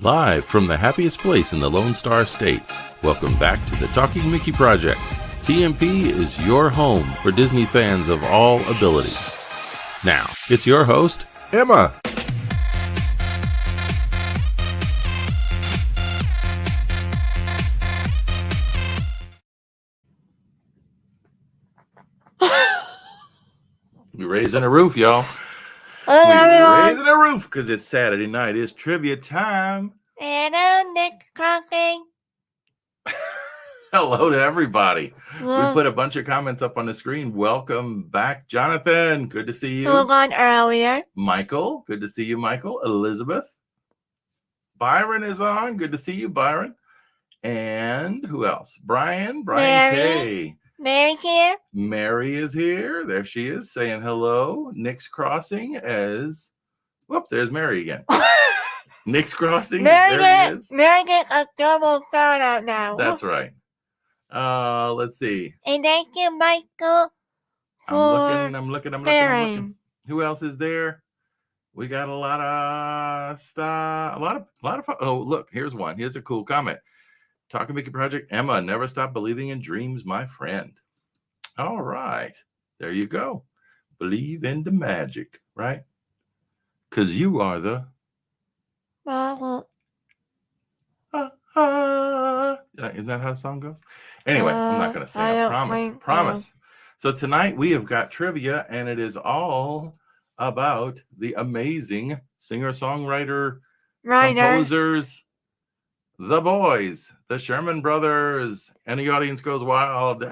Live from the happiest place in the Lone Star State, welcome back to the Talking Mickey Project. TMP is your home for Disney fans of all abilities. Now, it's your host, Emma. We're raising a roof, y'all. We're raising a roof because it's Saturday night. It's trivia time. And Nick Cropping. Hello to everybody. We put a bunch of comments up on the screen. Welcome back, Jonathan. Good to see you. Who on earlier? Michael. Good to see you, Michael. Elizabeth. Byron is on. Good to see you, Byron. And who else? Brian Mary. K. Mary here. Mary is here. There she is saying hello. Nick's Crossing as... Whoop, there's Mary again. Nick's Crossing. Mary there he is. Mary get a double shout out now. That's right. Let's see. And thank you, Michael. I'm looking. Who else is there? We got a lot of stuff. A lot of fun. Oh, look, here's one. Here's a cool comment. Talking Mickey Project. Emma, never stop believing in dreams, my friend. All right. There you go. Believe in the magic, right? Because you are the... Isn't that how the song goes? Anyway, I'm not going to sing. I promise. So tonight we have got trivia, and it is all about the amazing singer-songwriter, composers, the boys, the Sherman Brothers, and the audience goes wild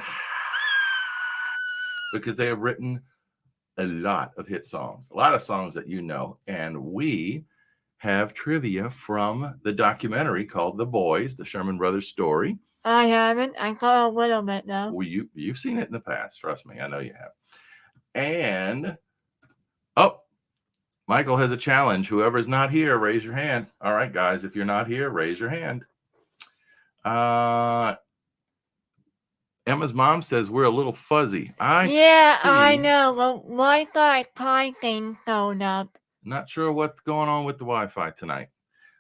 because they have written a lot of hit songs, a lot of songs that you know, and we have trivia from the documentary called The Boys, the Sherman Brothers story. I haven't. I saw a little bit though. Well, you've seen it in the past. Trust me. I know you have. And, Michael has a challenge. Whoever's not here, raise your hand. All right, guys, if you're not here, raise your hand. Emma's mom says we're a little fuzzy. I know. The Wi-Fi pie thing showed up. Not sure what's going on with the Wi-Fi tonight.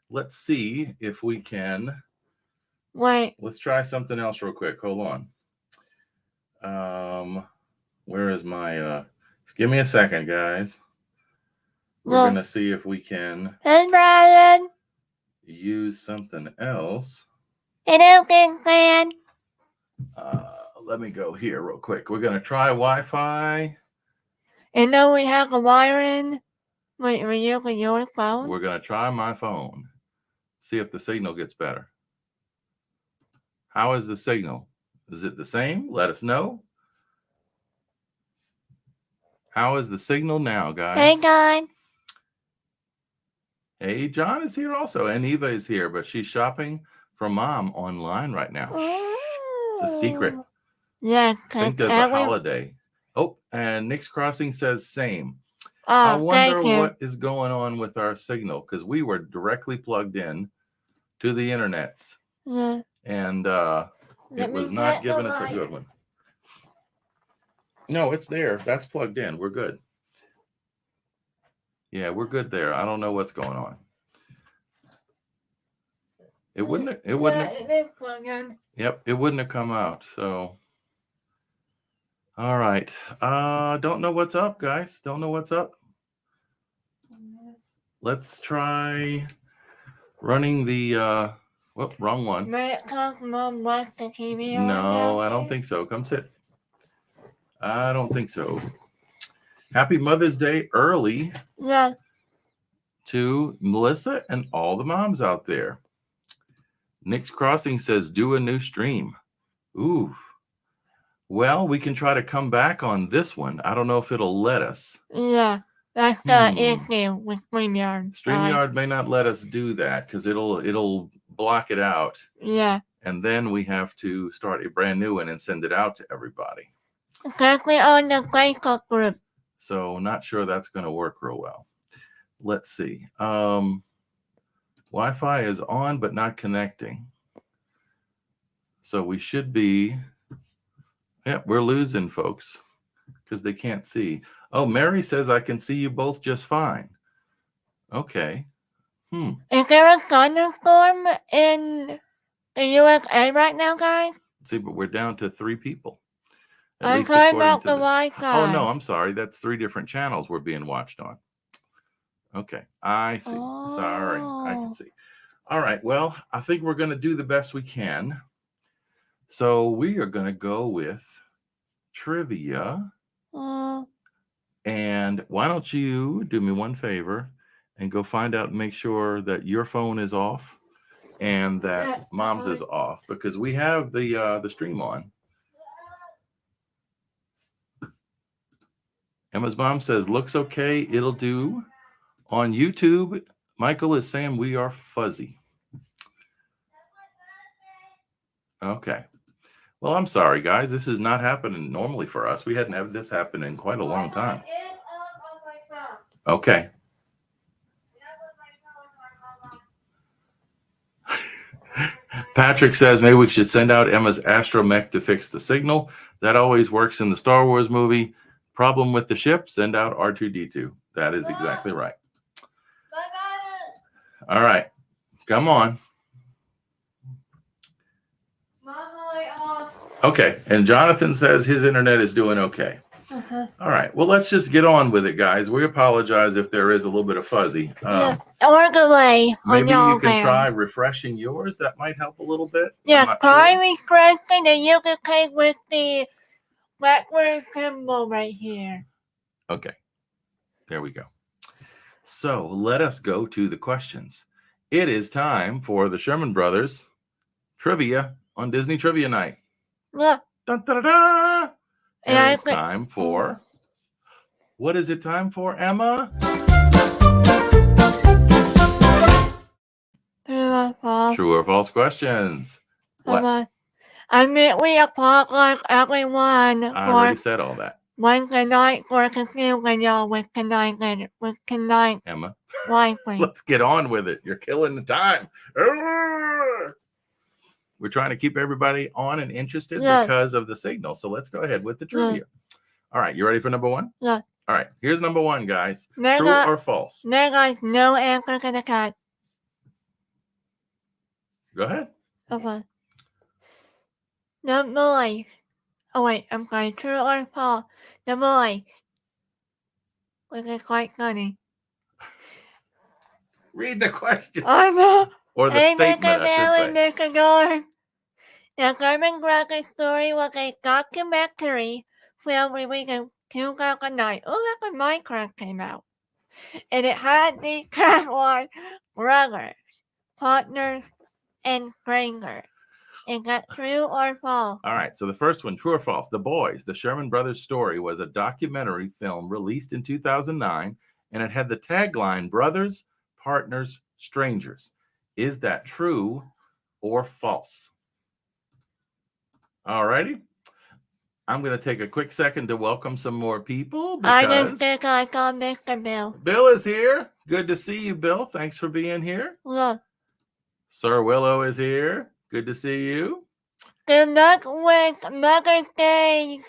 Let's see if we can. Wait. Let's try something else real quick. Hold on. Where is my... Just give me a second, guys. We're going to see if we can... Hey, Brian. Use something else. Hello, King Fan. Let me go here real quick. We're going to try Wi-Fi. And then we have a wire in. Wait, were you with your phone? We're going to try my phone. See if the signal gets better. How is the signal? Is it the same? Let us know. How is the signal now, guys? Hey, John. Hey, John is here also. And Eva is here, but she's shopping for Mom online right now. It's a secret. Yeah. I think there's a holiday. Oh, and Nick's Crossing says same. Oh, I wonder what is going on with our signal because we were directly plugged in to the internets. Yeah. And it was not giving us a good one. No, it's there. That's plugged in. We're good. Yeah, we're good there. I don't know what's going on. It wouldn't. Yep, it wouldn't have come out. So, all right. Don't know what's up, guys. Don't know what's up. Let's try running the. Wrong one. Mom watch the TV? No, I don't think so. Come sit. I don't think so. Happy Mother's Day early. Yeah. To Melissa and all the moms out there. Nick's Crossing says, do a new stream. Ooh. Well, we can try to come back on this one. I don't know if it'll let us. Yeah. That's the issue with StreamYard. StreamYard may not let us do that because it'll block it out. Yeah. And then we have to start a brand new one and send it out to everybody. Especially on the Facebook group. So not sure that's going to work real well. Let's see. Wi-Fi is on but not connecting. So we should be... Yeah, we're losing folks because they can't see. Oh, Mary says I can see you both just fine. Okay. Is there a thunderstorm in the USA right now, guys? See, but we're down to 3 people. At I'm least talking according about to the the. Wi-Fi. Oh no, I'm sorry. That's 3 different channels we're being watched on. Okay, I see. Sorry, I can see. All right. Well, I think we're going to do the best we can. So we are going to go with trivia. And why don't you do me one favor and go find out and make sure that your phone is off and that mom's is off, because we have the stream on. Emma's mom says looks okay. It'll do. On YouTube, Michael is saying we are fuzzy. Okay. Well, I'm sorry, guys. This is not happening normally for us. We hadn't had this happen in quite a long time. Okay. Patrick says maybe we should send out Emma's astromech to fix the signal. That always works in the Star Wars movie. Problem with the ship, send out R2-D2. That is exactly right. All right. Come on. Okay. And Jonathan says his internet is doing okay. All right. Well, let's just get on with it, guys. We apologize if there is a little bit of fuzzy. Or delay. Maybe you can try refreshing yours. That might help a little bit. Yeah, try refreshing and you can click with the backward symbol right here. Okay. There we go. So let us go to the questions. It is time for the Sherman Brothers trivia on Disney Trivia Night. Yeah. Dun, da, da, da. And it's time for, what is it time for, Emma? True or false questions. What? I mean, we apologize everyone. I already said all that. Wednesday night for confusing y'all with tonight. Emma, Wi-Fi. Let's get on with it. You're killing the time. We're trying to keep everybody on and interested because of the signal. So let's go ahead with the trivia. All right. You ready for number 1? Yeah. All right. Here's number 1, guys. True or false? No, guys. No answer to the cat. Go ahead. Okay. The boy. Oh, wait. I'm sorry. True or false? The boy. Which is quite funny. Read the question. I know. Or the statement, I should say. The Sherman Brothers story was a documentary film released in 2009. Oh, that's when Minecraft came out. And it had the tagline, brothers, partners, and strangers. Is that true or false? All right. So the first one, true or false? The Boys, the Sherman Brothers story, was a documentary film released in 2009, and it had the tagline, brothers, partners, strangers. Is that true or false? All righty. I'm going to take a quick second to welcome some more people. I just think I saw Mr. Bill. Bill is here. Good to see you, Bill. Thanks for being here. Yeah. Sir Willow is here. Good to see you. Good luck with Mother's Day.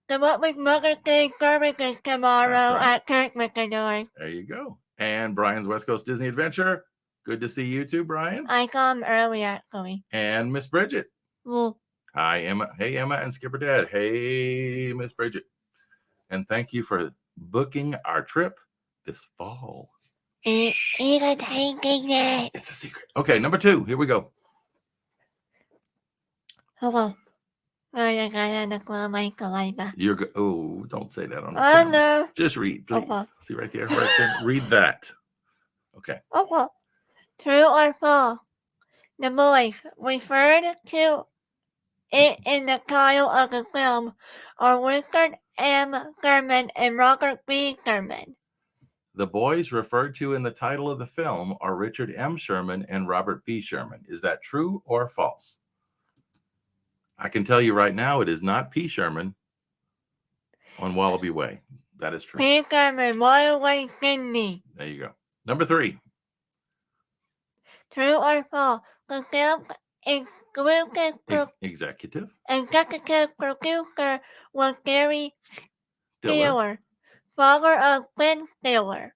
Good luck with Mother's Day services tomorrow at Church, Mr. George. There you go. And Brian's West Coast Disney Adventure. Good to see you too, Brian. I saw him early, actually. And Miss Bridget. Yeah. Hi, Emma. Hey, Emma and Skipper Dad. Hey, Miss Bridget. And thank you for booking our trip this fall. It's a secret. Okay, number 2. Here we go. Hello. You're oh, don't say that on the camera. No. Just read, please. See right there, right there. Read that. Okay. Okay. True or false? The boys referred to it in the title of the film are Richard M. Sherman and Robert B. Sherman. The boys referred to in the title of the film are Richard M. Sherman and Robert B. Sherman. Is that true or false? I can tell you right now, it is not P. Sherman on Wallaby Way. That is true. P. Sherman, Wallaby, Sydney. There you go. Number 3. True or false? The film executive producer was Gary Stiller, father of Ben Stiller.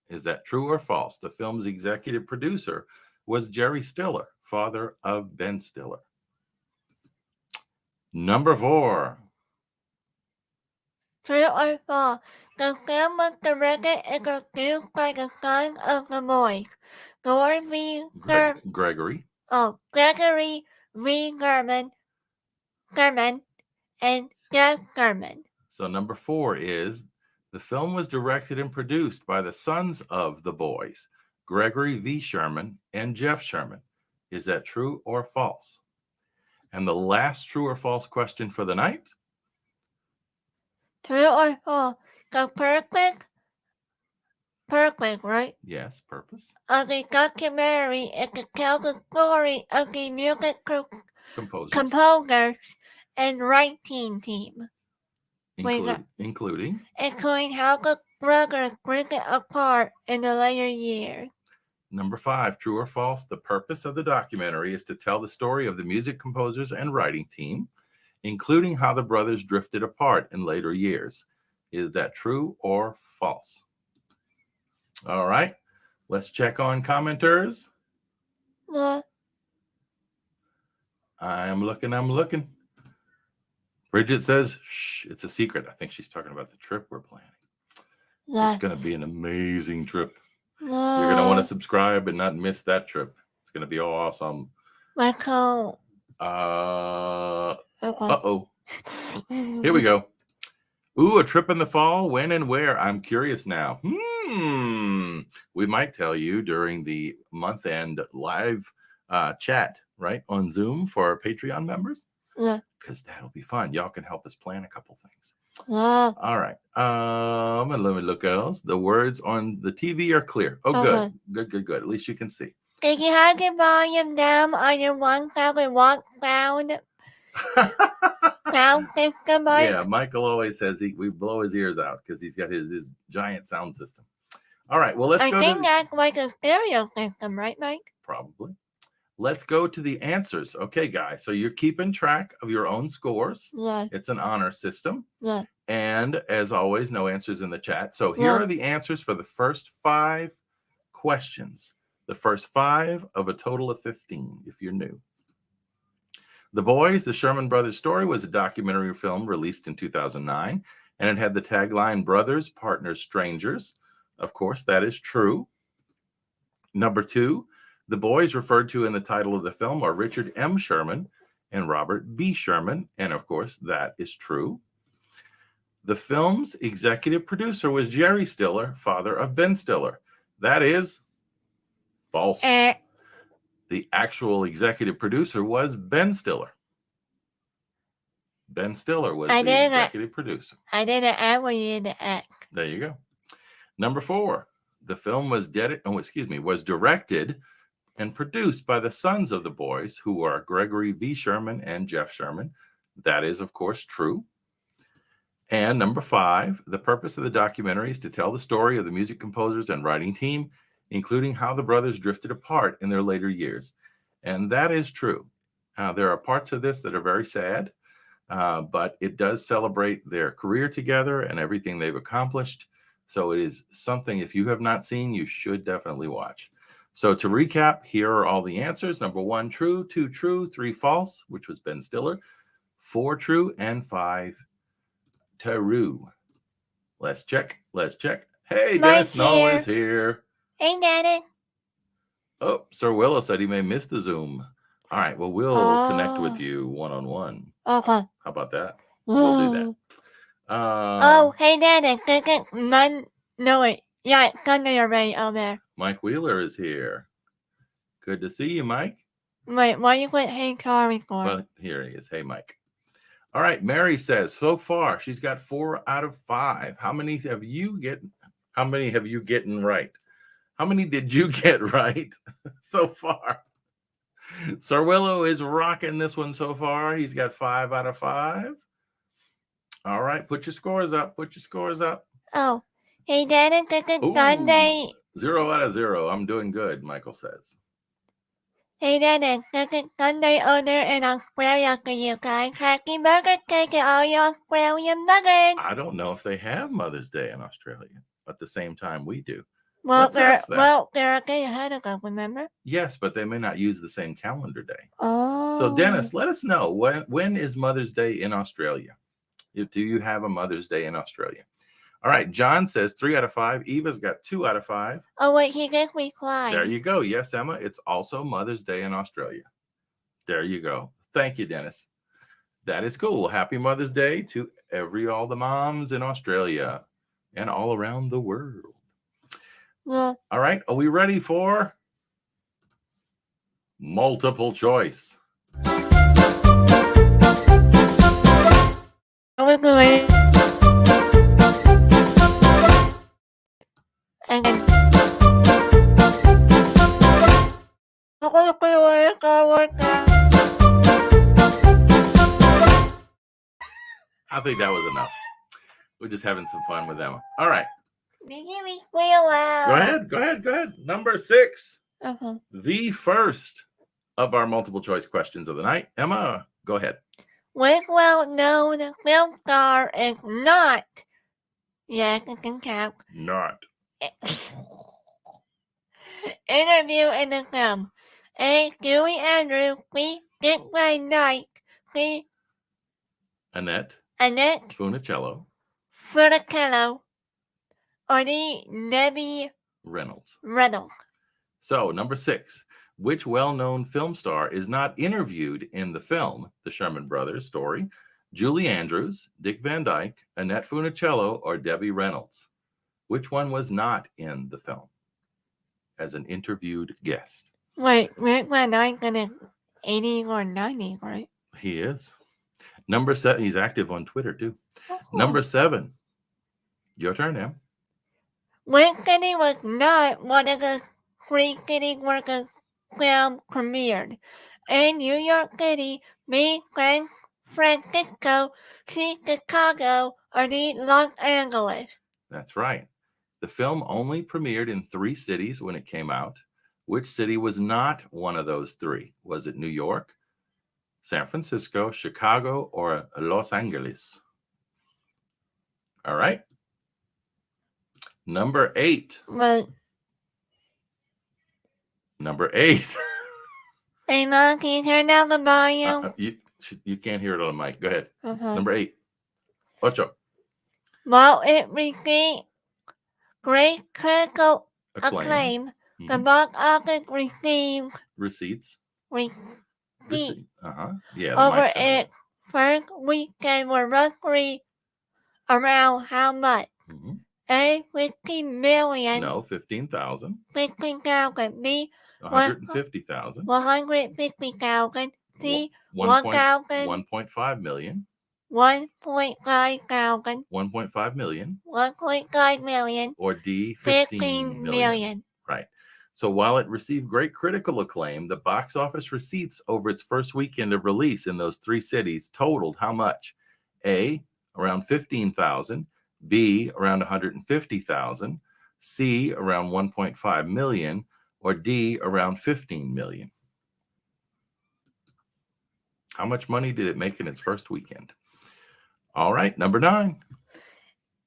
Is that true or false? The film's executive producer was Jerry Stiller, father of Ben Stiller. Number 4. True or false? The film was directed and produced by the son of the boys, Gregory. Gregory V. German, and Jeff German. So number 4 is the film was directed and produced by the sons of the boys, Gregory V. Sherman and Jeff Sherman. Is that true or false? And the last true or false question for the night? True or false? The purpose, right? Yes, purpose. Of the documentary is to tell the story of the music composers and writing team. Including how the brothers drifted apart in the later years. Number 5, true or false? The purpose of the documentary is to tell the story of the music composers and writing team, including how the brothers drifted apart in later years. Is that true or false? All right, let's check on commenters. Yeah. I'm looking. Bridget says, shh, it's a secret. I think she's talking about the trip we're planning. It's going to be an amazing trip. You're going to want to subscribe and not miss that trip. It's going to be awesome. Michael. Uh-oh. Here we go. Ooh, a trip in the fall. When and where? I'm curious now. We might tell you during the month-end live chat, right, on Zoom for our Patreon members. Yeah. Because that'll be fun. Y'all can help us plan a couple things. Yeah. All right. And let me look else. The words on the TV are clear. Oh, good. At least you can see. Did you have your volume down on your one that we walk down? Sound system, Mike? Yeah, Michael always says we blow his ears out because he's got his giant sound system. All right. Well, let's go. I think that's like a stereo system, right, Mike? Probably. Let's go to the answers. Okay, guys. So you're keeping track of your own scores. Yeah. It's an honor system. Yeah. And as always, no answers in the chat. So here are the answers for the first 5 questions. The first 5 of a total of 15, if you're new. The Boys, the Sherman Brothers story, was a documentary film released in 2009, and it had the tagline, Brothers, Partners, Strangers. Of course, that is true. Number 2, the boys referred to in the title of the film are Richard M. Sherman and Robert B. Sherman, and of course, that is true. The film's executive producer was Jerry Stiller, father of Ben Stiller. That is false. The actual executive producer was Ben Stiller. Ben Stiller was the executive producer. I didn't add what you did to act. There you go. Number 4, the film was directed and produced by the sons of the boys, who are Gregory V. Sherman and Jeff Sherman. That is, of course, true. And number 5, the purpose of the documentary is to tell the story of the music composers and writing team, including how the brothers drifted apart in their later years. And that is true. There are parts of this that are very sad, but it does celebrate their career together and everything they've accomplished. So it is something, if you have not seen, you should definitely watch. So to recap, here are all the answers. Number 1, true, 2, true, 3, false, which was Ben Stiller, 4, true, and 5, true. Let's check. Hey, Dennis Snow is here. Hey, Daddy. Oh, Sir Willow said he may miss the Zoom. All right, well, we'll connect with you one-on-one. Okay. How about that? We'll do that. Hey, Daddy. Yeah, it's Sunday already over there. Mike Wheeler is here. Good to see you, Mike. Wait, why you put hey Carly for? Well, here he is. Hey, Mike. All right, Mary says so far she's got 4 out of 5. How many have you gotten right? How many did you get right so far? Sir Willow is rocking this one so far. He's got 5 out of 5. All right, put your scores up. Oh, hey, Daddy, this is Sunday. 0 out of 0. I'm doing good, Michael says. Hey, Daddy, this is Sunday over in Australia for you guys. Happy Mother's Day to all your Australian mothers. I don't know if they have Mother's Day in Australia at the same time we do. Let's ask that. Well, they're a day ahead ago, remember? Yes, but they may not use the same calendar day. Oh. So, Dennis, let us know when is Mother's Day in Australia? Do you have a Mother's Day in Australia? All right, John says 3 out of 5. Eva's got 2 out of 5. Oh, wait, he did reply. There you go. Yes, Emma, it's also Mother's Day in Australia. There you go. Thank you, Dennis. That is cool. Happy Mother's Day to all the moms in Australia and all around the world. Yeah. All right, are we ready for multiple choice? Are we going? And then. I think that was enough. We're just having some fun with Emma. All right. Go ahead. Number 6. Uh-huh. The first of our multiple choice questions of the night. Emma, go ahead. Which well-known film star is not? Yes, it can count. Not. Interview in the film. A. Julie Andrews. B. Dick Van Dyke. C. Annette Funicello. Or D. Debbie Reynolds. So, number 6. Which well-known film star is not interviewed in the film, The Sherman Brothers story? Julie Andrews, Dick Van Dyke, Annette Funicello, or Debbie Reynolds? Which one was not in the film as an interviewed guest? Wait, Rick Van Dyke in 80 or 90, right? He is. Number 7. He's active on Twitter, too. Oh. Number 7. Your turn, Em. Which city was not one of the 3 cities where the film premiered? A. New York City. B. San Francisco. C. Chicago. Or D. Los Angeles? That's right. The film only premiered in 3 cities when it came out. Which city was not one of those 3? Was it New York, San Francisco, Chicago, or Los Angeles? All right. Number 8. Right. Number 8. Hey, Mom, can you turn down the volume? You can't hear it on the mic. Go ahead. Uh-huh. Number 8. Ocho. While it received great critical acclaim, the box office received receipts. Yeah. Over its first weekend were roughly around how much? A. 15 million. No, 15,000. 15,000. B. 150,000. 150,000. C. 1.5 million. 1.5 thousand. 1.5 million. 1.5 million. Or D. 15 million. Right. So while it received great critical acclaim, the box office receipts over its first weekend of release in those 3 cities totaled how much? A. Around 15,000. B. Around 150,000. C. Around 1.5 million. Or D. Around 15 million. How much money did it make in its first weekend? All right, number 9.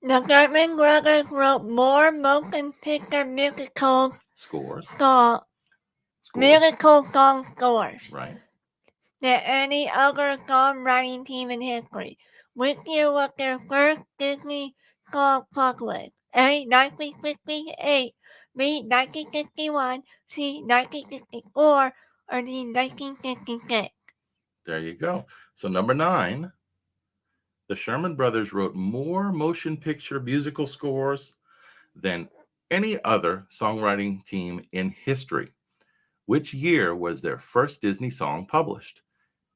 The Sherman Brothers wrote more motion picture musical scores. Musical song scores. Right. Than any other songwriting team in history. Which year was their first Disney song published? A. 1958. B. 1961. C. 1964. Or D. 1966. There you go. So number 9. The Sherman Brothers wrote more motion picture musical scores than any other songwriting team in history. Which year was their first Disney song published?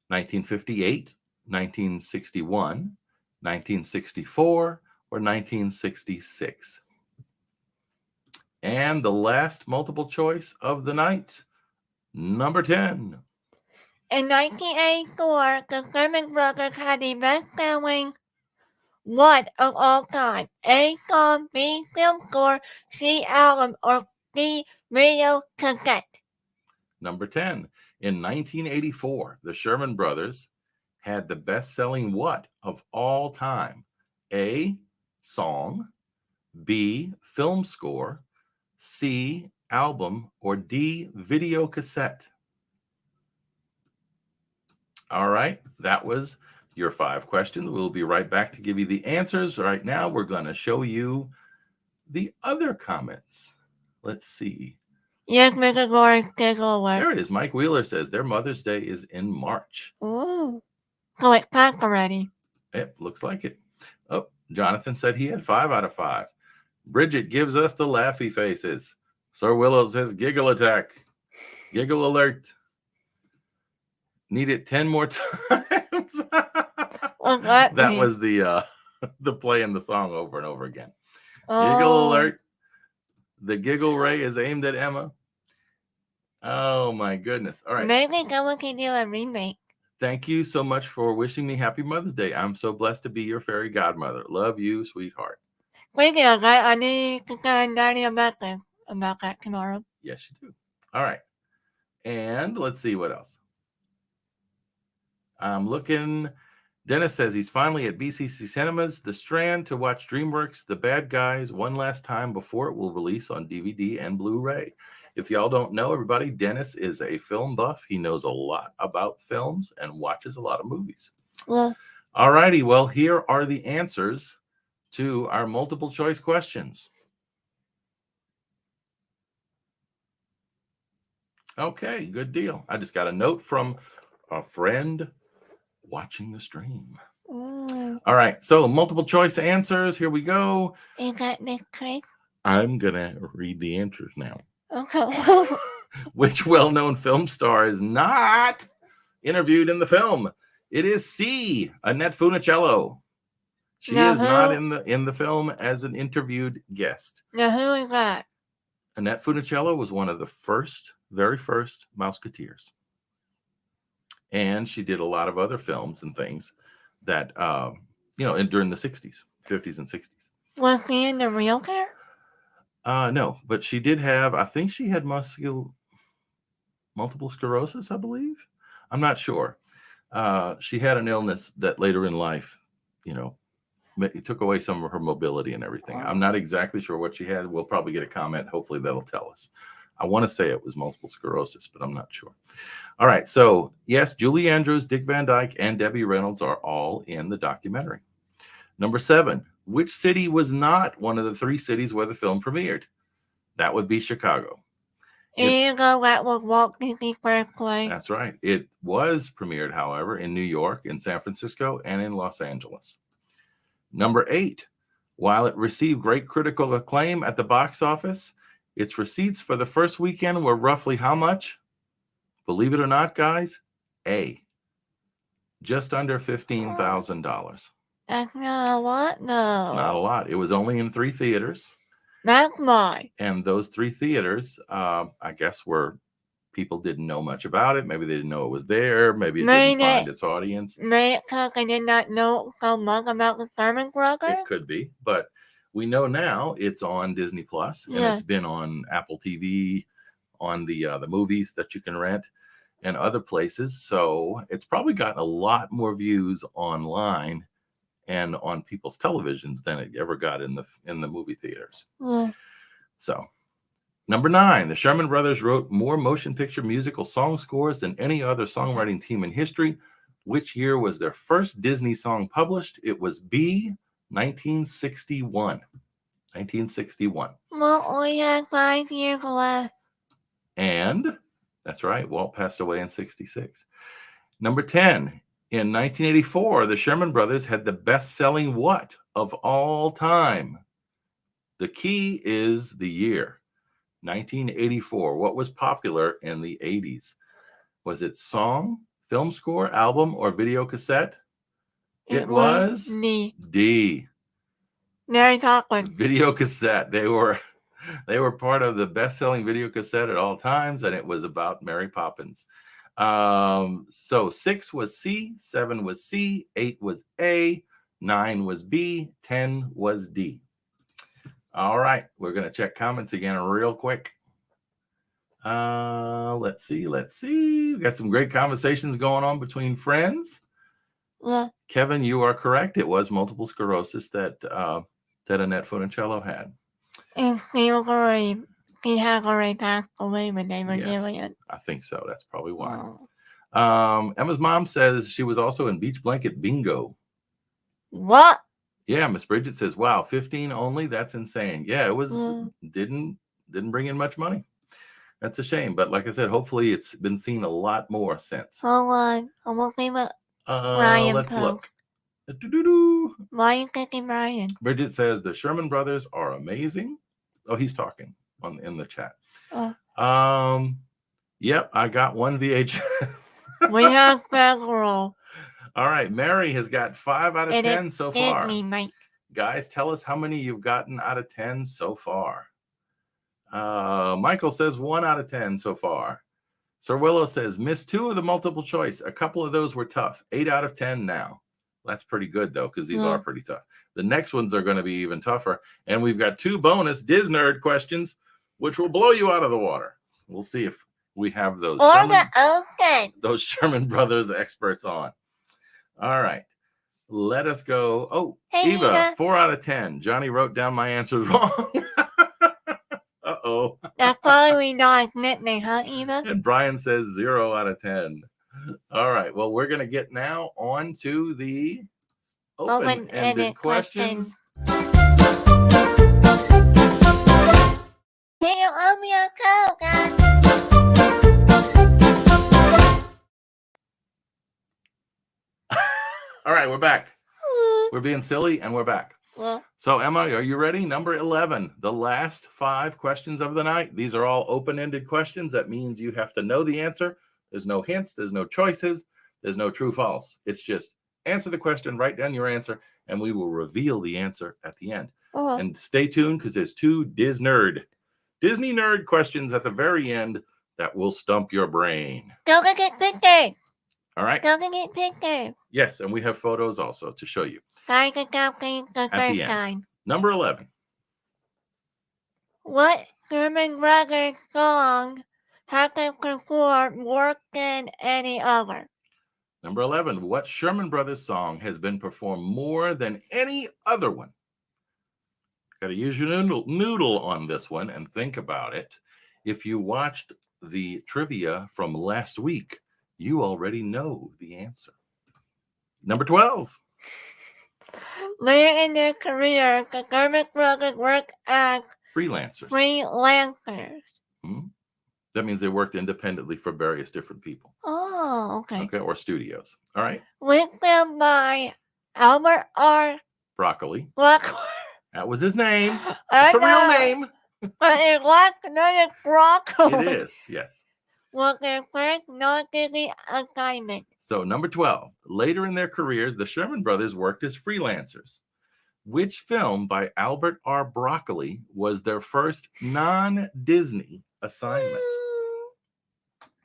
1958, 1961, 1964, or 1966? And the last multiple choice of the night, number 10. In 1984, the Sherman Brothers had the best-selling what of all time? A. Song, B. Film score, C. Album, or D. Radio cassette? Number 10. In 1984, the Sherman Brothers had the best-selling what of all time? A. Song, B. Film score, C, album, or D, video cassette? All right, that was your 5 questions. We'll be right back to give you the answers. Right now, we're going to show you the other comments. Let's see. Yes, Mr. Gore, giggle alert. There it is. Mike Wheeler says their Mother's Day is in March. Ooh. So it's packed already. Yep, looks like it. Oh, Jonathan said he had 5 out of 5. Bridget gives us the laughy faces. Sir Willow says giggle attack. Giggle alert. Need it 10 more times. That was the playing the song over and over again. Giggle alert. The giggle ray is aimed at Emma. Oh my goodness. All right. Maybe someone can do a remake. Thank you so much for wishing me happy Mother's Day. I'm so blessed to be your fairy godmother. Love you, sweetheart. Thank you, guys. I need to tell Daddy about that tomorrow. Yes, you do. All right. And let's see what else. I'm looking. Dennis says he's finally at BCC Cinemas, The Strand, to watch DreamWorks The Bad Guys one last time before it will release on DVD and Blu-ray. If y'all don't know, everybody, Dennis is a film buff. He knows a lot about films and watches a lot of movies. Yeah. All righty. Well, here are the answers to our multiple choice questions. Okay, good deal. I just got a note from a friend watching the stream. All right, so multiple choice answers. Here we go. You got me, Craig? I'm going to read the answers now. Okay. Which well-known film star is not interviewed in the film? It is C, Annette Funicello. She is not in the film as an interviewed guest. Now who is that? Annette Funicello was one of the very first Mouseketeers. And she did a lot of other films and things that, during the 60s, 50s and 60s. Was she in the real care? No, but she did have, I think she had multiple sclerosis, I believe. I'm not sure. She had an illness that later in life, it took away some of her mobility and everything. I'm not exactly sure what she had. We'll probably get a comment. Hopefully that'll tell us. I want to say it was multiple sclerosis, but I'm not sure. All right. So yes, Julie Andrews, Dick Van Dyke, and Debbie Reynolds are all in the documentary. Number 7, which city was not one of the 3 cities where the film premiered? That would be Chicago. That was Walt Disney's birthplace. That's right. It was premiered, however, in New York, in San Francisco, and in Los Angeles. Number 8, while it received great critical acclaim at the box office, its receipts for the first weekend were roughly how much? Believe it or not, guys, A, just under $15,000. That's not a lot, though. It's not a lot. It was only in 3 theaters. That's why. And those 3 theaters, I guess, were people didn't know much about it. Maybe they didn't know it was there. Maybe it didn't find its audience. Maybe because I did not know so much about the Sherman Brothers. It could be, but we know now it's on Disney Plus, and it's been on Apple TV, on the movies that you can rent, and other places. So it's probably gotten a lot more views online and on people's televisions than it ever got in the movie theaters. Yeah. So, number 9, the Sherman Brothers wrote more motion picture musical song scores than any other songwriting team in history. Which year was their first Disney song published? It was B, 1961. 1961. Well, we had 5 years left. And that's right, Walt passed away in 66. Number 10, in 1984, the Sherman Brothers had the best-selling what of all time? The key is the year. 1984. What was popular in the 80s? Was it song, film score, album, or video cassette? It was D. Mary Poppins. Video cassette. They were part of the best-selling video cassette at all times, and it was about Mary Poppins. So 6 was C, 7 was C, 8 was A, 9 was B, 10 was D. All right, we're going to check comments again real quick. Let's see. We've got some great conversations going on between friends. Yeah. Kevin, you are correct. It was multiple sclerosis that Annette Funicello had. And she was great. he had already passed away when they were Yes. doing it. I think so. That's probably why. Oh. Emma's mom says she was also in Beach Blanket Bingo. What? Yeah, Miss Bridget says, wow, 15 only? That's insane. Yeah, it was didn't bring in much money. That's a shame. But like I said, hopefully it's been seen a lot more since. Hold on. I'm looking at Brian. Let's look. Why are you kicking Brian? Bridget says the Sherman Brothers are amazing. Oh, he's talking in the chat. Yep, I got one VHS. We have several. All right, Mary has got 5 out of 10 so far. Mike. Guys, tell us how many you've gotten out of 10 so far. Michael says 1 out of 10 so far. Sir Willow says missed 2 of the multiple choice. A couple of those were tough. 8 out of 10 now. That's pretty good though, because these are pretty tough. The next ones are going to be even tougher. And we've got 2 bonus Disnerd questions, which will blow you out of the water. We'll see if we have those. Those Sherman Brothers experts on. All right. Let us go. Oh, hey, Eva, 4 out of 10. Johnny wrote down my answers wrong. Uh-oh. That's probably not his nickname, huh, Eva? And Brian says 0 out of 10. All right. Well, we're going to get now on to the open-ended questions. Can you open your coat, guys? All right, we're back. We're being silly, and we're back. So, Emma, are you ready? Number 11, the last 5 questions of the night. These are all open-ended questions. That means you have to know the answer. There's no hints. There's no choices. There's no true false. It's just answer the question, write down your answer, and we will reveal the answer at the end. And stay tuned because there's 2 Disney nerd questions at the very end that will stump your brain. Don't get pictures. All right? Don't get pictures. Yes, and we have photos also to show you. At the end. Number 11. What Sherman Brothers song has been performed more than any other? Number 11. What Sherman Brothers song has been performed more than any other one? Got to use your noodle on this one and think about it. If you watched the trivia from last week, you already know the answer. Number 12. Later in their career, the Sherman Brothers worked as freelancers. That means they worked independently for various different people. Oh, okay. Okay, or studios. All right. With them by Albert R. Broccoli. Broccoli. That was his name. It's a real name. But it was not Broccoli. It is, yes. Was their first non-Disney assignment. So, number 12. Later in their careers, the Sherman Brothers worked as freelancers. Which film by Albert R. Broccoli was their first non-Disney assignment?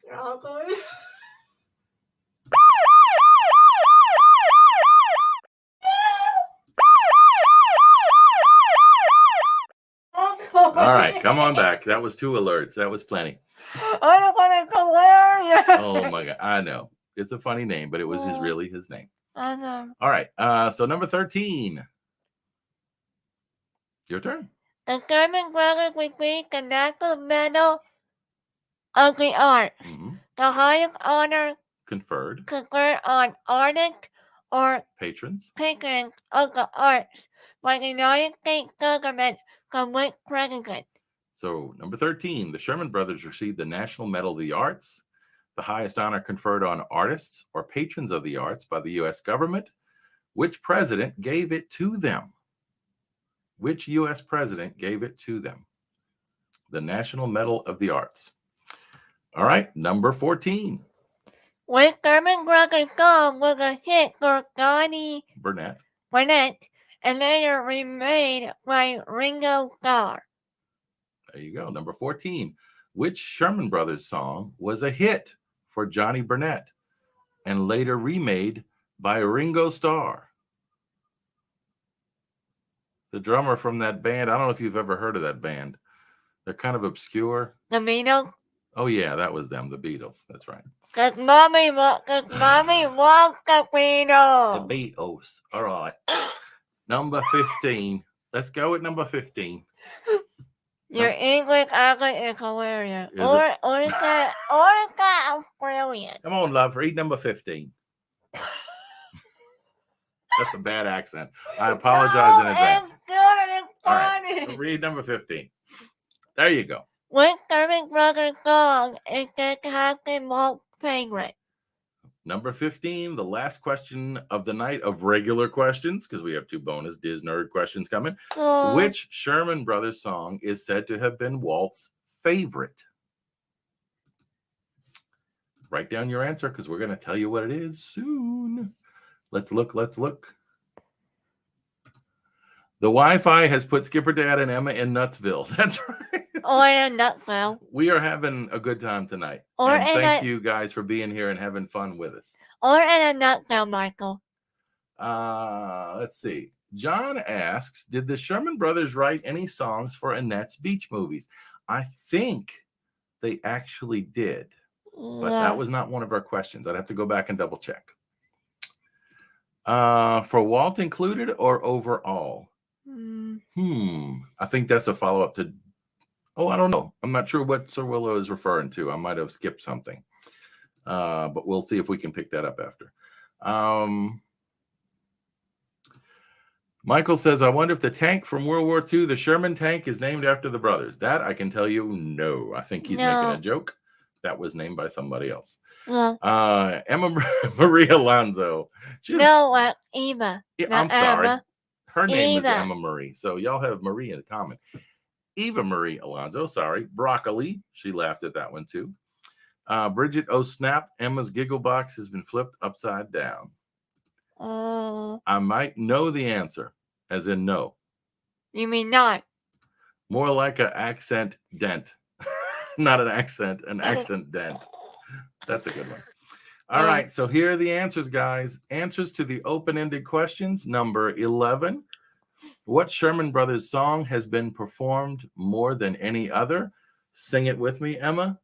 Broccoli. All right, come on back. That was 2 alerts. That was plenty. I don't want to hilarious. Oh my God, I know. It's a funny name, but it was really his name. I know. All right, so number 13. Your turn. The Sherman Brothers received the National Medal of the Arts, the highest honor conferred on artists or patrons of the arts by the United States government from which president? So, number 13, the Sherman Brothers received the National Medal of the Arts, the highest honor conferred on artists or patrons of the arts by the U.S. government. Which president gave it to them? Which U.S. president gave it to them? The National Medal of the Arts. All right, number 14. Which Sherman Brothers song was a hit for Johnny Burnett and later remade by Ringo Starr? There you go. Number 14. Which Sherman Brothers song was a hit for Johnny Burnett and later remade by Ringo Starr? The drummer from that band. I don't know if you've ever heard of that band. They're kind of obscure. The Beatles? Oh, yeah, that was them. The Beatles. That's right. Cause mommy wants the Beatles. The Beatles. All right. Number 15. Let's go with number 15. Your English accent is hilarious. Is it? Orca Australian. Come on, love. Read number 15. That's a bad accent. I apologize in advance. It's good. It's All funny. right. Read number 15. There you go. What Sherman Brothers song is the Captain Mark's favorite? Number 15, the last question of the night of regular questions, because we have 2 bonus Diz Nerd questions coming. Which Sherman Brothers song is said to have been Walt's favorite? Write down your answer, because we're going to tell you what it is soon. Let's look. The Wi-Fi has put Skipper Dad and Emma in Nutsville. That's right. Or in Nutsville. We are having a good time tonight. Or and thank you guys for being here and having fun with us. Or in a nutshell, Michael. Let's see. John asks, did the Sherman Brothers write any songs for Annette's Beach movies? I think they actually did. But that was not one of our questions. I'd have to go back and double check. For Walt included or overall? I think that's a follow-up to... Oh, I don't know. I'm not sure what Sir Willow is referring to. I might have skipped something. But we'll see if we can pick that up after. Michael says, I wonder if the tank from World War II, the Sherman tank, is named after the brothers. That I can tell you, no. I think he's making a joke. That was named by somebody else. Emma Marie Alonzo. Eva. Yeah, I'm sorry. Emma. Her name is Emma Marie. So y'all have Marie in common. Eva Marie Alonzo, sorry. Broccoli. She laughed at that one too. Bridget, oh snap. Emma's giggle box has been flipped upside down. I might know the answer, as in no. You mean not? More like an accent dent. Not an accent, an accent dent. That's a good one. All right, so here are the answers, guys. Answers to the open-ended questions. Number 11. What Sherman Brothers song has been performed more than any other? Sing it with me, Emma.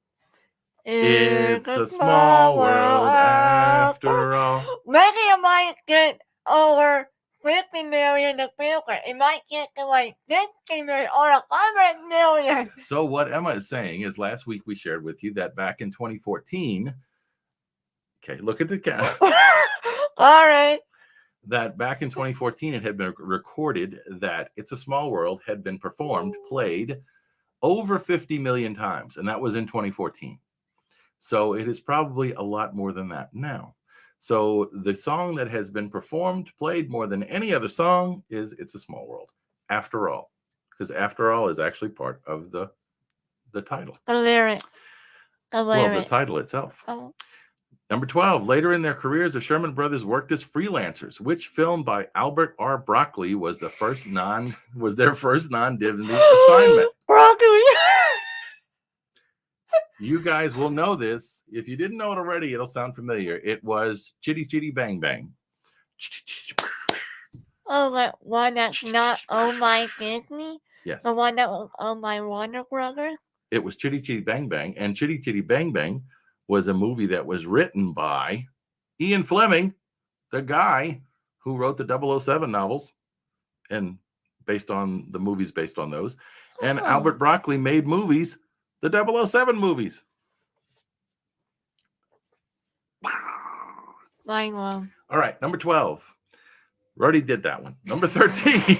It's a small world after all. Maybe I might get over 50 million to Pilgrim. It might get to like 50 million or 100 million. So what Emma is saying is last week we shared with you that back in 2014, okay, look at the count. All right. That back in 2014, it had been recorded that It's a Small World had been performed, played over 50 million times. And that was in 2014. So it is probably a lot more than that now. So the song that has been performed, played more than any other song is It's a Small World. After All. Because After All is actually part of the title. The lyric. Well, the title itself. Oh. Number 12, later in their careers, the Sherman Brothers worked as freelancers. Which film by Albert R. Broccoli was their first non-Disney assignment? Broccoli. You guys will know this. If you didn't know it already, it'll sound familiar. It was Chitty Chitty Bang Bang. Oh, that one that's not owned by Disney? Yes. The one that was owned by Warner Brothers? It was Chitty Chitty Bang Bang. And Chitty Chitty Bang Bang was a movie that was written by Ian Fleming, the guy who wrote the 007 novels and based on the movies based on those. And Albert Broccoli made movies, the 007 movies. Mind blown. All right, number 12. We already did that one. Number 13.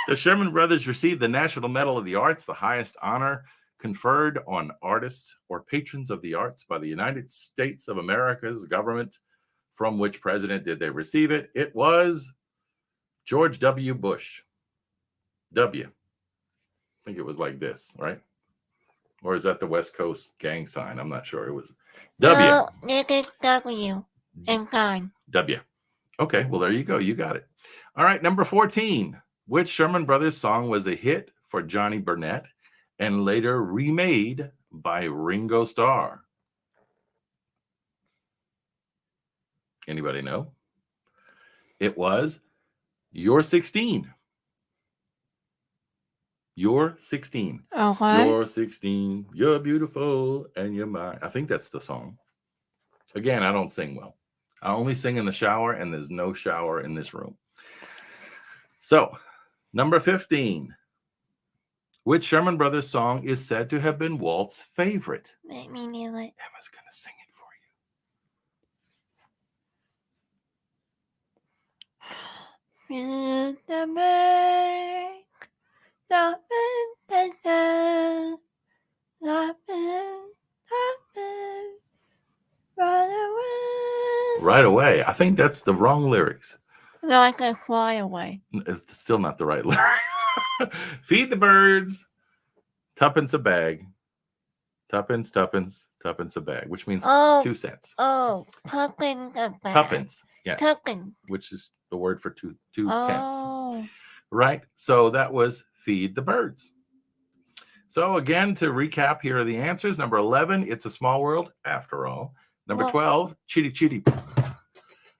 The Sherman Brothers received the National Medal of the Arts, the highest honor conferred on artists or patrons of the arts by the United States of America's government. From which president did they receive it? It was George W. Bush. W. I think it was like this, right? Or is that the West Coast gang sign? I'm not sure. It was W. No, it is W in kind. W. Okay, well, there you go. You got it. All right, number 14. Which Sherman Brothers song was a hit for Johnny Burnett and later remade by Ringo Starr? Anybody know? It was You're 16. You're 16. Okay. You're 16. You're beautiful and you're mine. I think that's the song. Again, I don't sing well. I only sing in the shower, and there's no shower in this room. So, number 15. Which Sherman Brothers song is said to have been Walt's favorite? Let me know it. Emma's going to sing it for you. Feel the break, Right away. I think that's the wrong lyrics. No, I can fly away. It's still not the right lyrics. Feed the birds. Tuppence a bag. Tuppence a bag, which means 2 cents. Tuppence a bag. Tuppence, yes. Tuppence. Which is the word for two Oh. pence. Right? So that was feed the birds. So again, to recap, here are the answers. Number 11, It's a Small World, after all. Number 12, Chitty Chitty.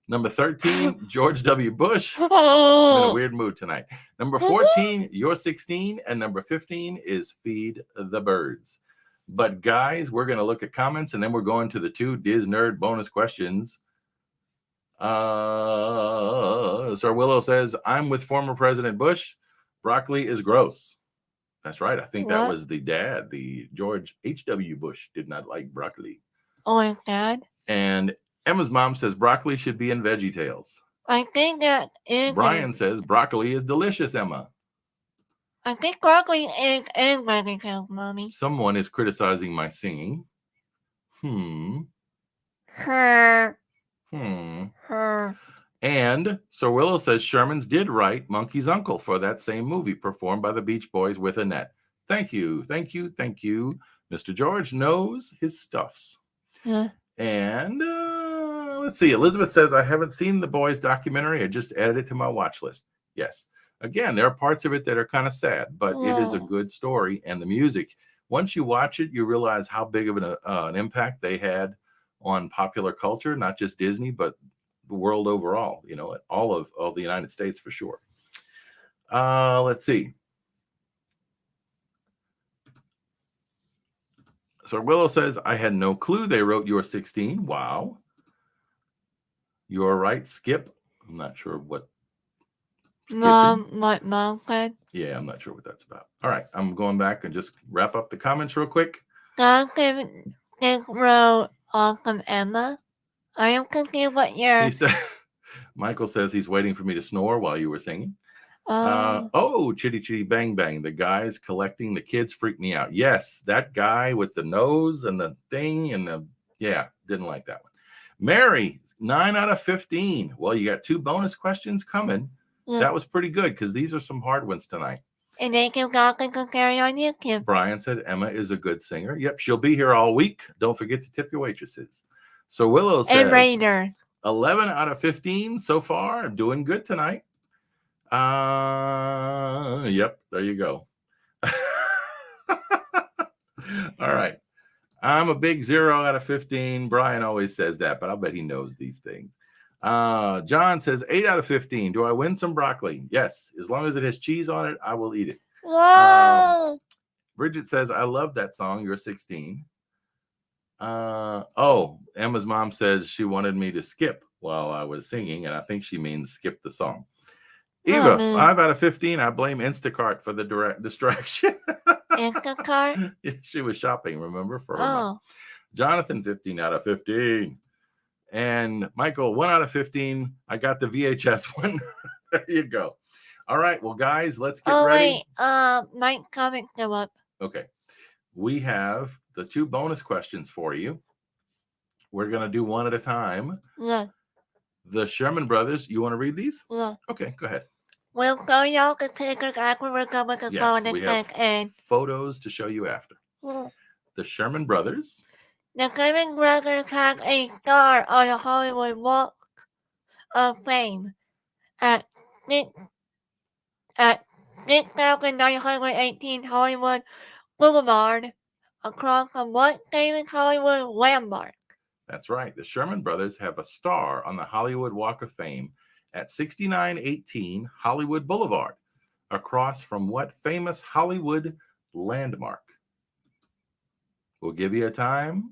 Number 13, George W. Bush. I'm in a weird mood tonight. Number 14, You're 16. And number 15 is Feed the Birds. But guys, we're going to look at comments, and then we're going to the 2 Diz Nerd bonus questions. Sir Willow says, I'm with former President Bush. Broccoli is gross. That's right. I think that was the dad. The George H.W. Bush did not like broccoli. Oh, dad. And Emma's mom says broccoli should be in Veggie Tales. I think that is. Brian says broccoli is delicious, Emma. I think broccoli is in Veggie Tales, Mommy. Someone is criticizing my singing. Her. And Sir Willow says Sherman's did write Monkey's Uncle for that same movie performed by the Beach Boys with Annette. Thank you. Mr. George knows his stuffs. Yeah. And let's see. Elizabeth says, I haven't seen the boys documentary. I just added it to my watch list. Yes. Again, there are parts of it that are kind of sad, but it is a good story. And the music, once you watch it, you realize how big of an impact they had on popular culture, not just Disney, but the world overall, all of the United States for sure. Let's see. So Willow says, I had no clue they wrote You're 16. Wow. You're right, Skip. I'm not sure what. Mom said. Yeah, I'm not sure what that's about. All right, I'm going back and just wrap up the comments real quick. Wrote Awesome Emma. I am confused what you're. He said, Michael says he's waiting for me to snore while you were singing. Chitty Chitty Bang Bang. The guys collecting the kids freaked me out. Yes, that guy with the nose and the thing and didn't like that one. Mary, 9 out of 15. Well, you got 2 bonus questions coming. Yeah. That was pretty good because these are some hard ones tonight. And they can carry on YouTube. Brian said Emma is a good singer. Yep, she'll be here all week. Don't forget to tip your waitresses. So Willow says, and Rainer. 11 out of 15 so far. I'm doing good tonight. Yep, there you go. All right. I'm a big 0 out of 15. Brian always says that, but I'll bet he knows these things. John says 8 out of 15. Do I win some broccoli? Yes. As long as it has cheese on it, I will eat it. Bridget says, I love that song. You're 16. Emma's mom says she wanted me to skip while I was singing, and I think she means skip the song. Eva, 5 out of 15. I blame Instacart for the distraction. Instacart? Yeah, she was shopping, remember, for her mom. Jonathan, 15 out of 15. And Michael, 1 out of 15. I got the VHS one. There you go. All right. Well, guys, let's get ready. My comments go up. Okay. We have the 2 bonus questions for you. We're going to do one at a time. Yeah. The Sherman Brothers. You want to read these? Yeah. Okay, go ahead. We'll go y'all can take a after we're going with the phone we have and photos to show you after. Yeah. The Sherman Brothers. The Sherman Brothers have a star on the Hollywood Walk of Fame at 6,918 Hollywood Boulevard across from what famous Hollywood landmark? That's right. The Sherman Brothers have a star on the Hollywood Walk of Fame at 6918 Hollywood Boulevard across from what famous Hollywood landmark? We'll give you a time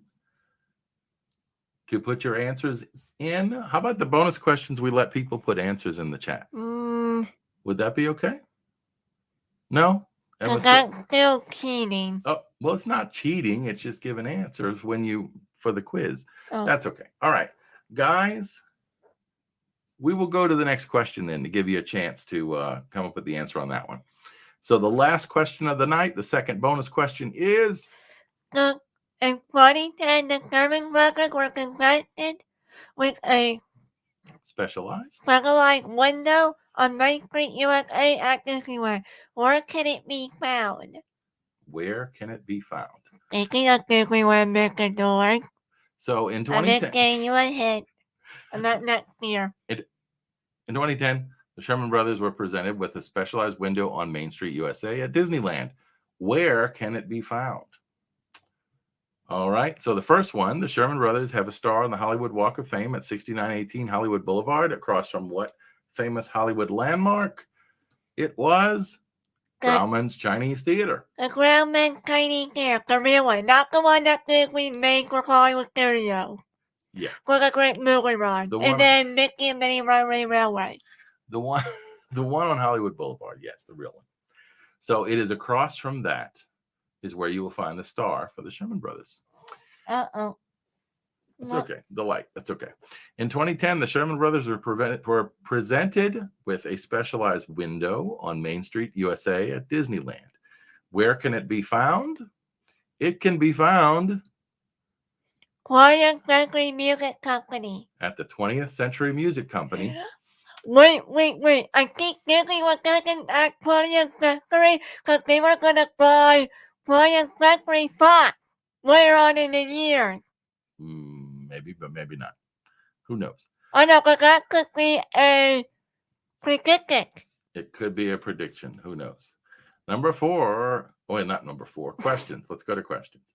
to put your answers in. How about the bonus questions? We let people put answers in the chat. Would that be okay? No? Emma that's still cheating. oh, well, it's not cheating. It's just giving answers for the quiz. Oh. That's okay. All right, guys, we will go to the next question then to give you a chance to come up with the answer on that one. So the last question of the night, the second bonus question is... In 2010, the Sherman Brothers were presented with a specialized window on Main Street, USA at Disneyland. Where can it be found? Where can it be found? Speaking of Disneyland, Mr. George. So in I'm 2010, just getting you ahead. I'm not next year. In 2010, the Sherman Brothers were presented with a specialized window on Main Street, USA at Disneyland. Where can it be found? All right. So the first one, the Sherman Brothers have a star on the Hollywood Walk of Fame at 6918 Hollywood Boulevard, across from what famous Hollywood landmark? It was Grauman's Chinese Theater. The Grauman's Chinese Theater, the real one, not the one that we made for Hollywood Studios. Yeah. With a great movie run. And then Mickey and Minnie Runaway Railway. The one on Hollywood Boulevard, yes, the real one. So it is across from that is where you will find the star for the Sherman Brothers. Uh-oh. It's okay. The light. That's okay. In 2010, the Sherman Brothers were presented with a specialized window on Main Street, USA at Disneyland. Where can it be found? It can be found... Quiet Century Music Company. At the 20th Century Music Company. Wait. I think Disney was looking at 20th Century because they were going to buy 20th Century Fox later on in the year. Maybe, but maybe not. Who knows? I know, but that could be a prediction. It could be a prediction. Who knows? Number 4. Wait, not number 4. Questions. Let's go to questions.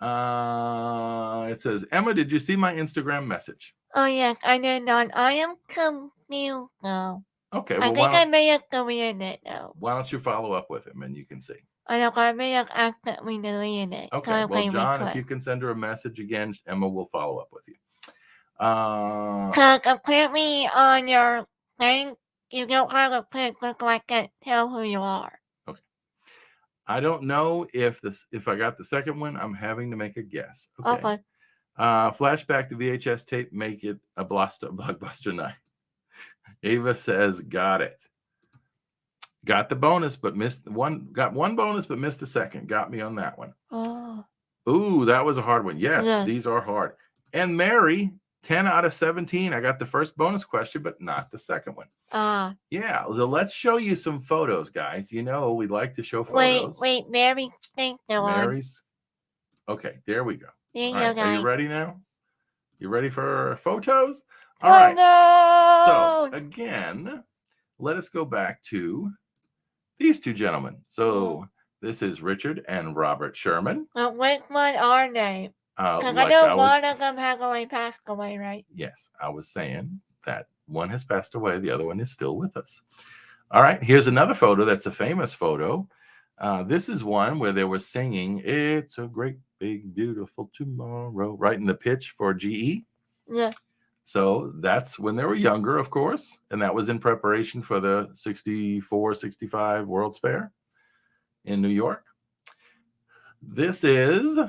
It says, Emma, did you see my Instagram message? Oh, yes, I did not. I am confused now. Okay, well, I think I may have deleted it, though. Why don't you follow up with him and you can see? I know, I may have accidentally deleted it. Okay, well, John, if you can send her a message again, Emma will follow up with you. Because apparently on your thing, you don't have a picture so I can't tell who you are. Okay. I don't know if I got the second one. I'm having to make a guess. Okay. Flashback to VHS tape, make it a blockbuster night. Ava says, got it. Got the bonus, but missed one. Got one bonus, but missed the second. Got me on that one. Oh. Ooh, that was a hard one. Yes, these are hard. And Mary, 10 out of 17. I got the first bonus question, but not the second one. Yeah, so let's show you some photos, guys. You know, we like to show photos. Wait, Mary, think the one. Mary's. Okay, there we go. There you go, guys. Are you ready now? You ready for photos? All right. No! So again, let us go back to these two gentlemen. So this is Richard and Robert Sherman. Which one are they? Because I know one of them has already passed away, right? Yes, I was saying that one has passed away. The other one is still with us. All right, here's another photo that's a famous photo. This is one where they were singing, "It's a Great Big Beautiful Tomorrow," right in the pitch for GE. Yeah. So that's when they were younger, of course, and that was in preparation for the 64, 65 World's Fair in New York. This is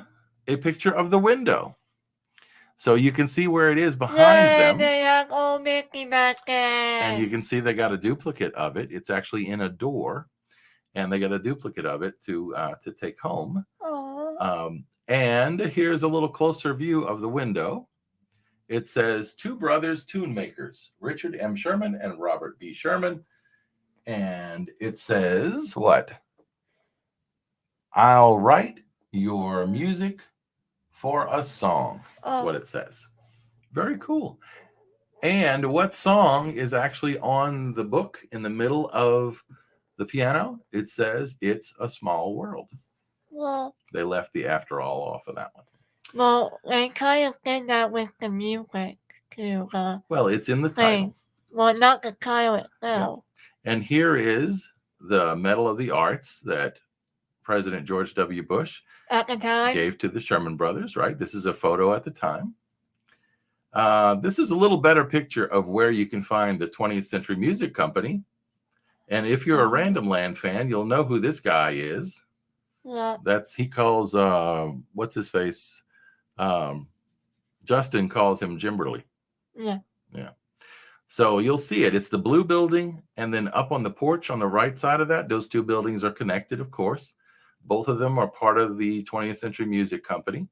a picture of the window. So you can see where it is behind them. They have old Mickey back there. And you can see they got a duplicate of it. It's actually in a door, and they got a duplicate of it to take home. And here's a little closer view of the window. It says, "Two brothers, tune makers, Richard M. Sherman and Robert B. Sherman." And it says, what? "I'll write your music for a song." That's what it says. Very cool. And what song is actually on the book in the middle of the piano? It says, "It's a Small World." Well, they left the "after all" off of that one. Well, they kind of did that with the music too. Well, it's in the title. Well, not the title itself. Yeah. And here is the Medal of the Arts that President George W. Bush at the time gave to the Sherman Brothers, right? This is a photo at the time. This is a little better picture of where you can find the 20th Century Music Company. And if you're a Random Land fan, you'll know who this guy is. Yeah. He calls what's his face? Justin calls him Jimberly. Yeah. Yeah. So you'll see it. It's the blue building, and then up on the porch on the right side of that, those two buildings are connected, of course. Both of them are part of the 20th Century Music Company.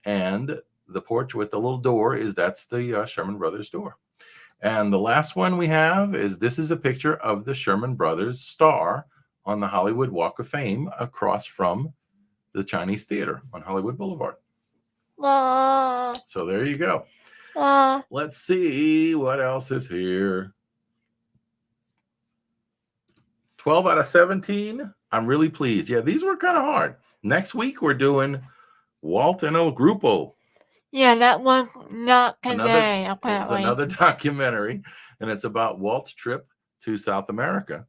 And the porch with the little door that's the Sherman Brothers door. And the last one we have this is a picture of the Sherman Brothers star on the Hollywood Walk of Fame across from the Chinese Theater on Hollywood Boulevard. So there you go. Let's see what else is here. 12 out of 17. I'm really pleased. Yeah, these were kind of hard. Next week, we're doing Walt and El Grupo. Yeah, that one not today, apparently. It's another documentary, and it's about Walt's trip to South America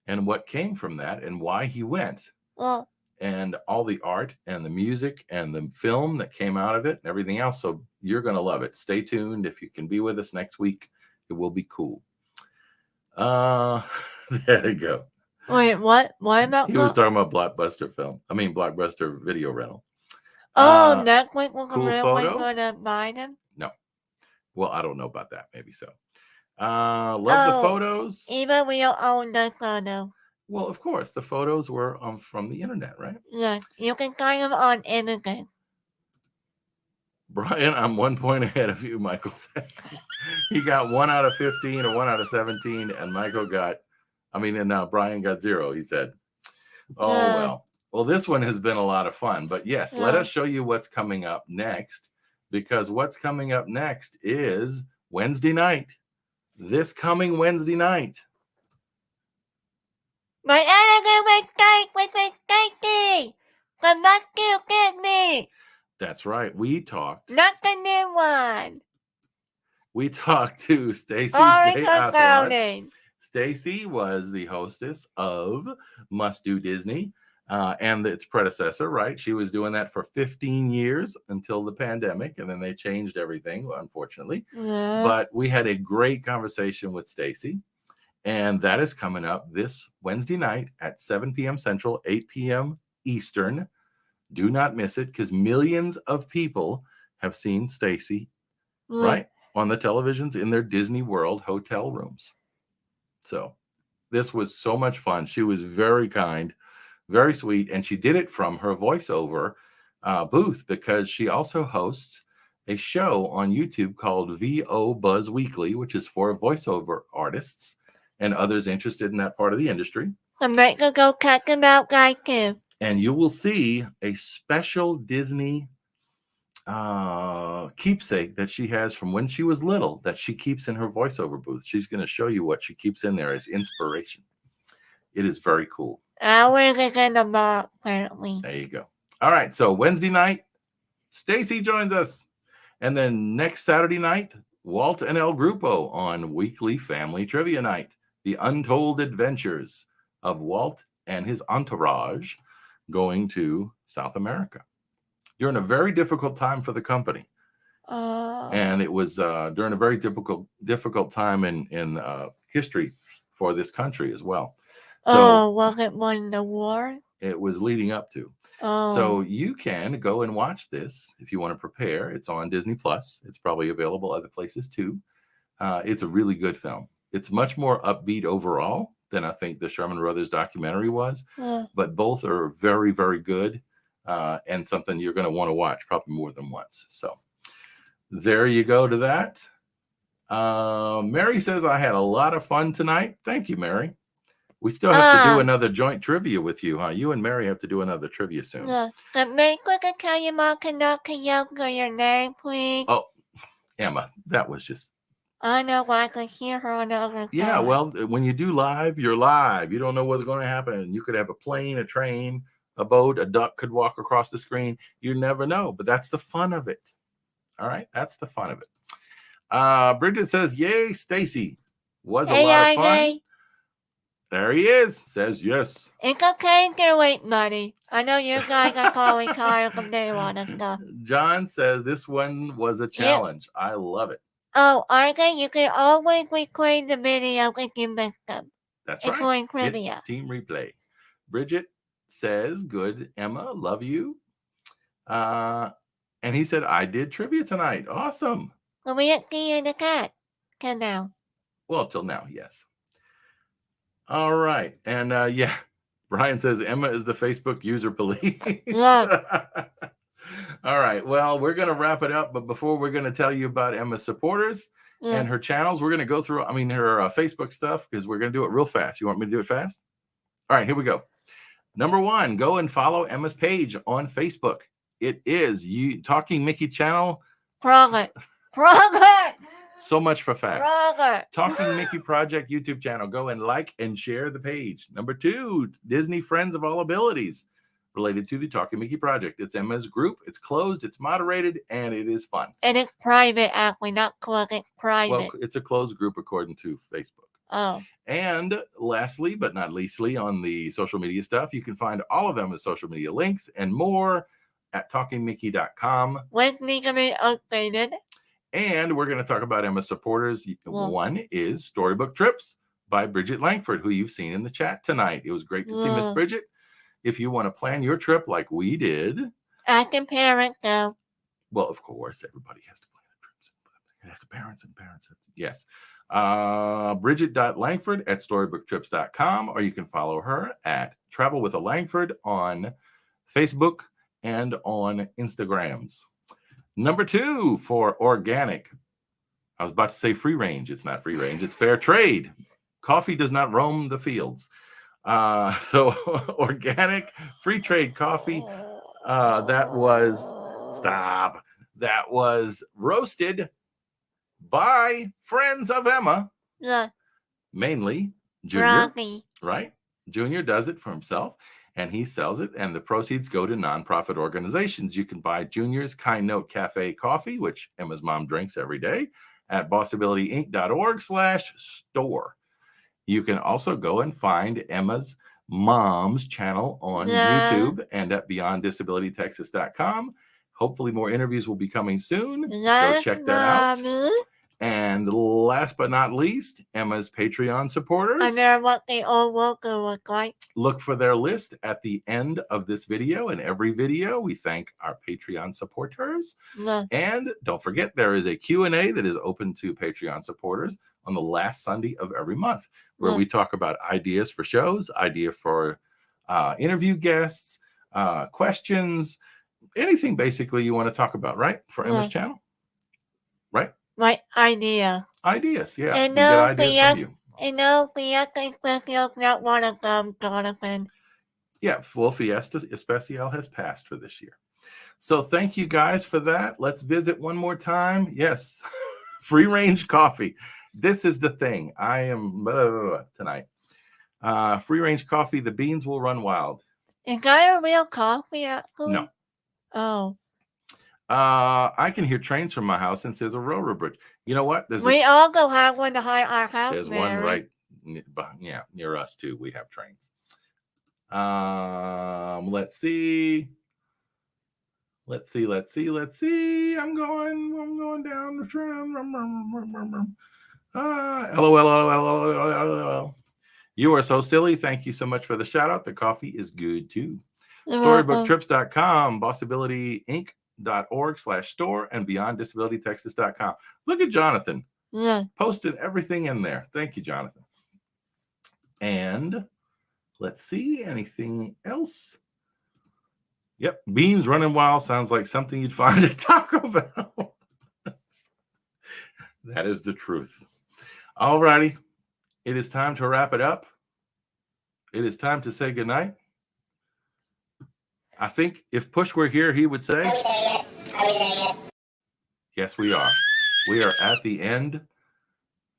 and what came from that and why he went. And all the art and the music and the film that came out of it and everything else. So you're going to love it. Stay tuned. If you can be with us next week, it will be cool. There you go. Wait, what? What about? He was talking about Blockbuster video rental. Next week we're cool going to buy them? No. Well, I don't know about that. Maybe so. Love the photos. Even we don't own the photo. Well, of course, the photos were from the internet, right? Yeah, you can find them on internet. Brian, I'm 1 point ahead of you, Michael said. He got 1 out of 15 or 1 out of 17, and Brian got 0, he said. Oh, well. Well, this one has been a lot of fun. But yes, let us show you what's coming up next, because what's coming up next is Wednesday night. This coming Wednesday night. My anniversary with Stacy from Not You Get Me. That's right. We talked. Not the new one. We talked to Stacy J. Oswald. Stacy was the hostess of Must Do Disney and its predecessor, right? She was doing that for 15 years until the pandemic, and then they changed everything, unfortunately. Yeah. But we had a great conversation with Stacy. And that is coming up this Wednesday night at 7 p.m. Central, 8 p.m. Eastern. Do not miss it, because millions of people have seen Stacy, right, on the televisions in their Disney World hotel rooms. So this was so much fun. She was very kind, very sweet, and she did it from her voiceover booth, because she also hosts a show on YouTube called VO Buzz Weekly, which is for voiceover artists and others interested in that part of the industry. I'm ready to go check them out, guys, too. And you will see a special Disney keepsake that she has from when she was little that she keeps in her voiceover booth. She's going to show you what she keeps in there as inspiration. It is very cool. We're going to buy, apparently. There you go. All right. So Wednesday night, Stacy joins us. And then next Saturday night, Walt and El Grupo on Weekly Family Trivia Night. The untold adventures of Walt and his entourage going to South America during a very difficult time for the company. And it was during a very difficult time in history for this country as well. So, was it when the war? It was leading up to. So you can go and watch this if you want to prepare. It's on Disney Plus. It's probably available other places too. It's a really good film. It's much more upbeat overall than I think the Sherman Brothers documentary was, but both are very, very good and something you're going to want to watch probably more than once. So there you go to that. Mary says, I had a lot of fun tonight. Thank you, Mary. We still have to do another joint trivia with you, huh? You and Mary have to do another trivia soon. Yeah. But make quick and tell your mom cannot your name, please. Oh, Emma, that was just... I know, I can hear her on the other side. Yeah, well, when you do live, you're live. You don't know what's going to happen. You could have a plane, a train, a boat, a duck could walk across the screen. You never know, but that's the fun of it. All right, that's the fun of it. Bridget says, yay, Stacy. Was a lot of fun. Yay. There he is. Says yes. It's okay to wait, buddy. I know you guys are probably tired from day one and stuff. John says this one was a challenge. I love it. Oh, RJ, you can always record the video if you miss them. That's It's right. for trivia. It's team replay. Bridget says, "Good, Emma, love you." And he said, "I did trivia tonight. Awesome." Will we see in the cat? Can now. Well, till now, yes. All right, and yeah, Brian says Emma is the Facebook user police. Yeah. All right, well, we're going to wrap it up, but before we're going to tell you about Emma's supporters Yeah. and her channels, we're going to go through, her Facebook stuff, because we're going to do it real fast. You want me to do it fast? All right, here we go. Number 1, go and follow Emma's page on Facebook. It is Talking Mickey channel. Progress. So much for fast. Progress. Talking Mickey Project YouTube channel. Go and like and share the page. Number 2, Disney Friends of All Abilities, related to the Talking Mickey Project. It's Emma's group. It's closed. It's moderated, and it is fun. And it's private, actually, not closed. It's private. Well, it's a closed group according to Facebook. Oh. And lastly, but not leastly, on the social media stuff, you can find all of Emma's social media links and more at talkingmickey.com. When need to be updated. And we're going to talk about Emma's supporters. One is Storybook Trips by Bridget Langford, who you've seen in the chat tonight. It was great to see Miss Bridget. If you want to plan your trip like we did. I can parent though. Well, of course, everybody has to plan trips. It has to parents and parents. Yes. Bridget.Langford@storybooktrips.com, or you can follow her at Travel with a Langford on Facebook and on Instagrams. Number 2 for organic. I was about to say free range. It's not free range. It's fair trade. Coffee does not roam the fields. So organic free trade coffee. That was roasted by friends of Emma. Yeah. Mainly Junior. Robbie. Right? Junior does it for himself, and he sells it, and the proceeds go to nonprofit organizations. You can buy Junior's Kind Note Cafe coffee, which Emma's mom drinks every day, at bossabilityinc.org/store. You can also go and find Emma's mom's channel on YouTube and at beyonddisabilitytexas.com. Hopefully more interviews will be coming soon. Go check that out. And last but not least, Emma's Patreon supporters. And they're what the old logo look like. Look for their list at the end of this video. And every video, we thank our Patreon supporters. Yeah. And don't forget, there is a Q&A that is open to Patreon supporters on the last Sunday of every month, where we talk about ideas for shows, idea for interview guests, questions, anything basically you want to talk about, right? For Emma's channel, right? Right idea. Ideas, yeah. And we get ideas from you. And no Fiesta Especial, not one of them, Jonathan. Yeah, full Fiesta Especial has passed for this year. So thank you guys for that. Let's visit one more time. Yes, free range coffee. This is the thing. I am tonight. Free range coffee. The beans will run wild. Is that a real coffee? Actually? No. Oh. I can hear trains from my house since there's a railroad bridge. You know what? We also have one behind our house. There's one right near us too. We have trains. Let's see. I'm going down the train. LOL. You are so silly. Thank you so much for the shout out. The coffee is good too. Storybooktrips.com, bossabilityinc.org/store, and beyonddisabilitytexas.com. Look at Jonathan. Yeah. Posted everything in there. Thank you, Jonathan. And let's see, anything else? Yep, beans running wild sounds like something you'd find at Taco Bell. That is the truth. All righty. It is time to wrap it up. It is time to say goodnight. I think if Push were here, he would say, Are we there yet? Yes, we are. We are at the end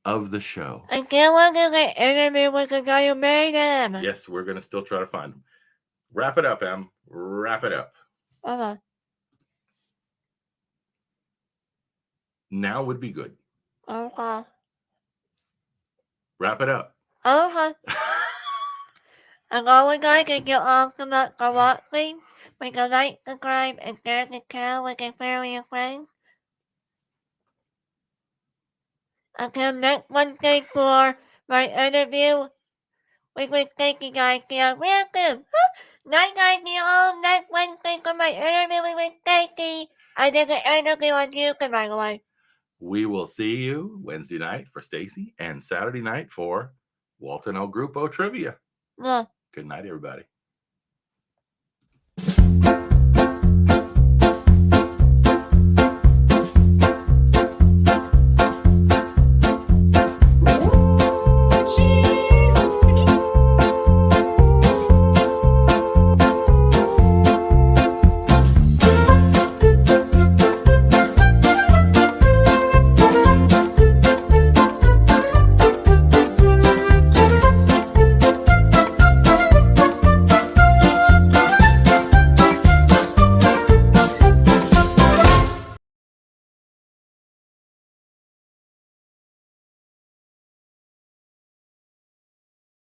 of the show. I can't wait to get interview with the guy who made him. Yes, we're going to still try to find him. Wrap it up, Em. Wrap it up. Okay. Now would be good. Okay. Wrap it up. Okay. And all we guys can get off the much for watching. We can like, subscribe, and share the channel with your family and friends. Until next Wednesday for my interview with Stacy Garcia. Welcome. Night guys, you all next Wednesday for my interview with Stacy. I did an interview on YouTube, by the way. We will see you Wednesday night for Stacy and Saturday night for Walton El Grupo Trivia. Yeah. Good night, everybody.